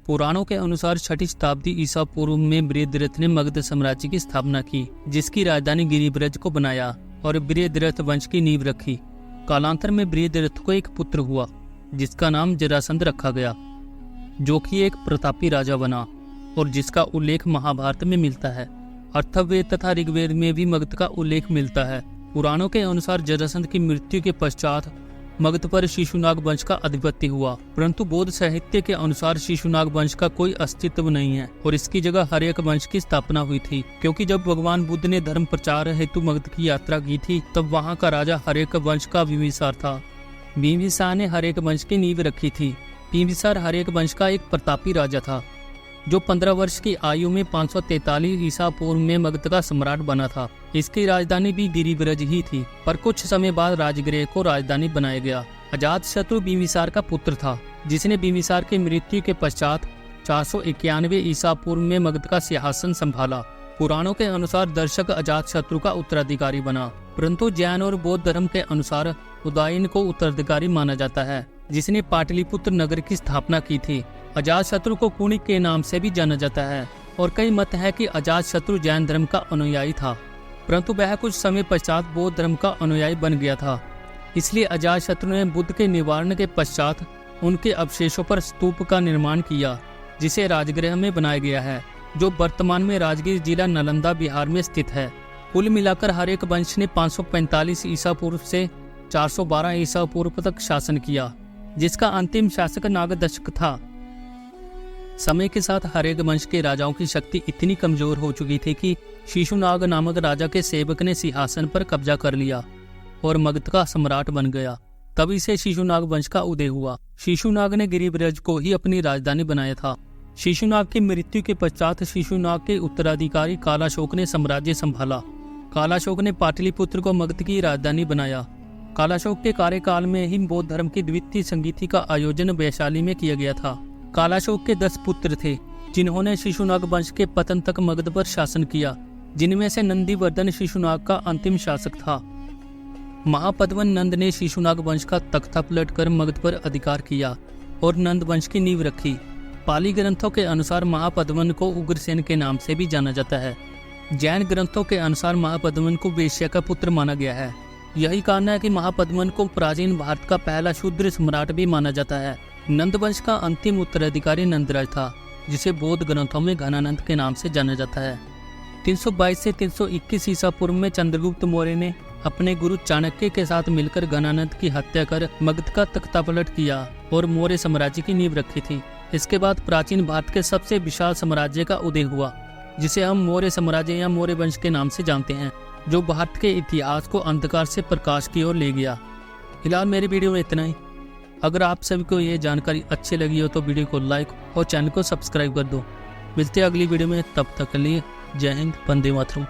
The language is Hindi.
पुराणों के अनुसार 6ठी शताब्दी ईसा पूर्व में बृहद्रथ ने मगध साम्राज्य की स्थापना की, जिसकी राजधानी गिरिब्रज को बनाया और बृहद्रथ वंश की नींव रखी। कालांतर में बृहद्रथ को एक पुत्र हुआ जिसका नाम जरासंध रखा गया, जो कि एक प्रतापी राजा बना और जिसका उल्लेख महाभारत में मिलता है। अथर्ववेद तथा ऋग्वेद में भी मगध का उल्लेख मिलता है। पुराणों के अनुसार जरासंध की मृत्यु के पश्चात मगध पर शिशुनाग वंश का आधिपत्य हुआ, परंतु बौद्ध साहित्य के अनुसार शिशुनाग वंश का कोई अस्तित्व नहीं है और इसकी जगह हर्यक वंश की स्थापना हुई थी, क्योंकि जब भगवान बुद्ध ने धर्म प्रचार हेतु मगध की यात्रा की थी तब वहां का राजा हर्यक वंश का बिंबिसार था। बिंबिसार ने हर्यक वंश की नींव रखी थी। बिंबिसार हर्यक वंश का एक प्रतापी राजा था जो 15 वर्ष की आयु में 543 ईसा पूर्व में मगध का सम्राट बना था। इसकी राजधानी भी गिरिब्रज ही थी, पर कुछ समय बाद राजगृह को राजधानी बनाया गया। अजातशत्रु बिंबिसार का पुत्र था, जिसने बिंबिसार की मृत्यु के पश्चात 491 ईसा पूर्व में मगध का सिंहासन संभाला। पुराणों के अनुसार दर्शक अजातशत्रु का उत्तराधिकारी बना, परंतु जैन और बौद्ध धर्म के अनुसार उदयन को उत्तराधिकारी माना जाता है, जिसने पाटलिपुत्र नगर की स्थापना की थी। अजातशत्रु को कुणिक के नाम से भी जाना जाता है और कई मत है कि अजातशत्रु जैन धर्म का अनुयायी था, परंतु वह कुछ समय पश्चात बौद्ध धर्म का अनुयायी बन गया था। इसलिए अजातशत्रु ने बुद्ध के निवारण के पश्चात उनके अवशेषों पर स्तूप का निर्माण किया, जिसे राजगृह में बनाया गया है, जो वर्तमान में राजगीर जिला नालंदा बिहार में स्थित है। कुल मिलाकर हर्यक वंश ने 545 ईसा पूर्व से 412 ईसा पूर्व तक शासन किया, जिसका अंतिम शासक नागदशक था। समय के साथ हर्यक वंश के राजाओं की शक्ति इतनी कमजोर हो चुकी थी कि शिशुनाग नामक राजा के सेवक ने सिंहासन पर कब्जा कर लिया और मगध का सम्राट बन गया। तभी से शिशुनाग वंश का उदय हुआ। शिशुनाग ने गिरिब्रज को ही अपनी राजधानी बनाया था। शिशुनाग की मृत्यु के पश्चात शिशुनाग के उत्तराधिकारी कालाशोक ने साम्राज्य संभाला। कालाशोक ने पाटलिपुत्र को मगध की राजधानी बनाया। कालाशोक के कार्यकाल में ही बौद्ध धर्म की द्वितीय संगीति का आयोजन वैशाली में किया गया था। कालाशोक के 10 पुत्र थे, जिन्होंने शिशुनाग वंश के पतन तक मगध पर शासन किया, जिनमें से नंदीवर्धन शिशुनाग का अंतिम शासक था। महापद्मन नंद ने शिशुनाग वंश का तख्ता पलटकर मगध पर अधिकार किया और नंद वंश की नींव रखी। पाली ग्रंथों के अनुसार महापद्मन को उग्रसेन के नाम से भी जाना जाता है। जैन ग्रंथों के अनुसार महापद्मन को वेश्या का पुत्र माना गया है। यही कारण है कि महापद्मन को प्राचीन भारत का पहला शूद्र सम्राट भी माना जाता है। नंद वंश का अंतिम उत्तराधिकारी नंदराज था, जिसे बौद्ध ग्रंथों में घनानंद के नाम से जाना जाता है। 322 से 321 ईसा पूर्व में चंद्रगुप्त मौर्य ने अपने गुरु चाणक्य के साथ मिलकर घनानंद की हत्या कर मगध का तख्तापलट किया और मौर्य साम्राज्य की नींव रखी थी। इसके बाद प्राचीन भारत के सबसे विशाल साम्राज्य का उदय हुआ, जिसे हम मौर्य साम्राज्य या मौर्य वंश के नाम से जानते हैं, जो भारत के इतिहास को अंधकार से प्रकाश की ओर ले गया। फिलहाल मेरी वीडियो में इतना ही। अगर आप सभी को ये जानकारी अच्छी लगी हो तो वीडियो को लाइक और चैनल को सब्सक्राइब कर दो। मिलते हैं अगली वीडियो में, तब तक के लिए जय हिंद, वंदे मातरम।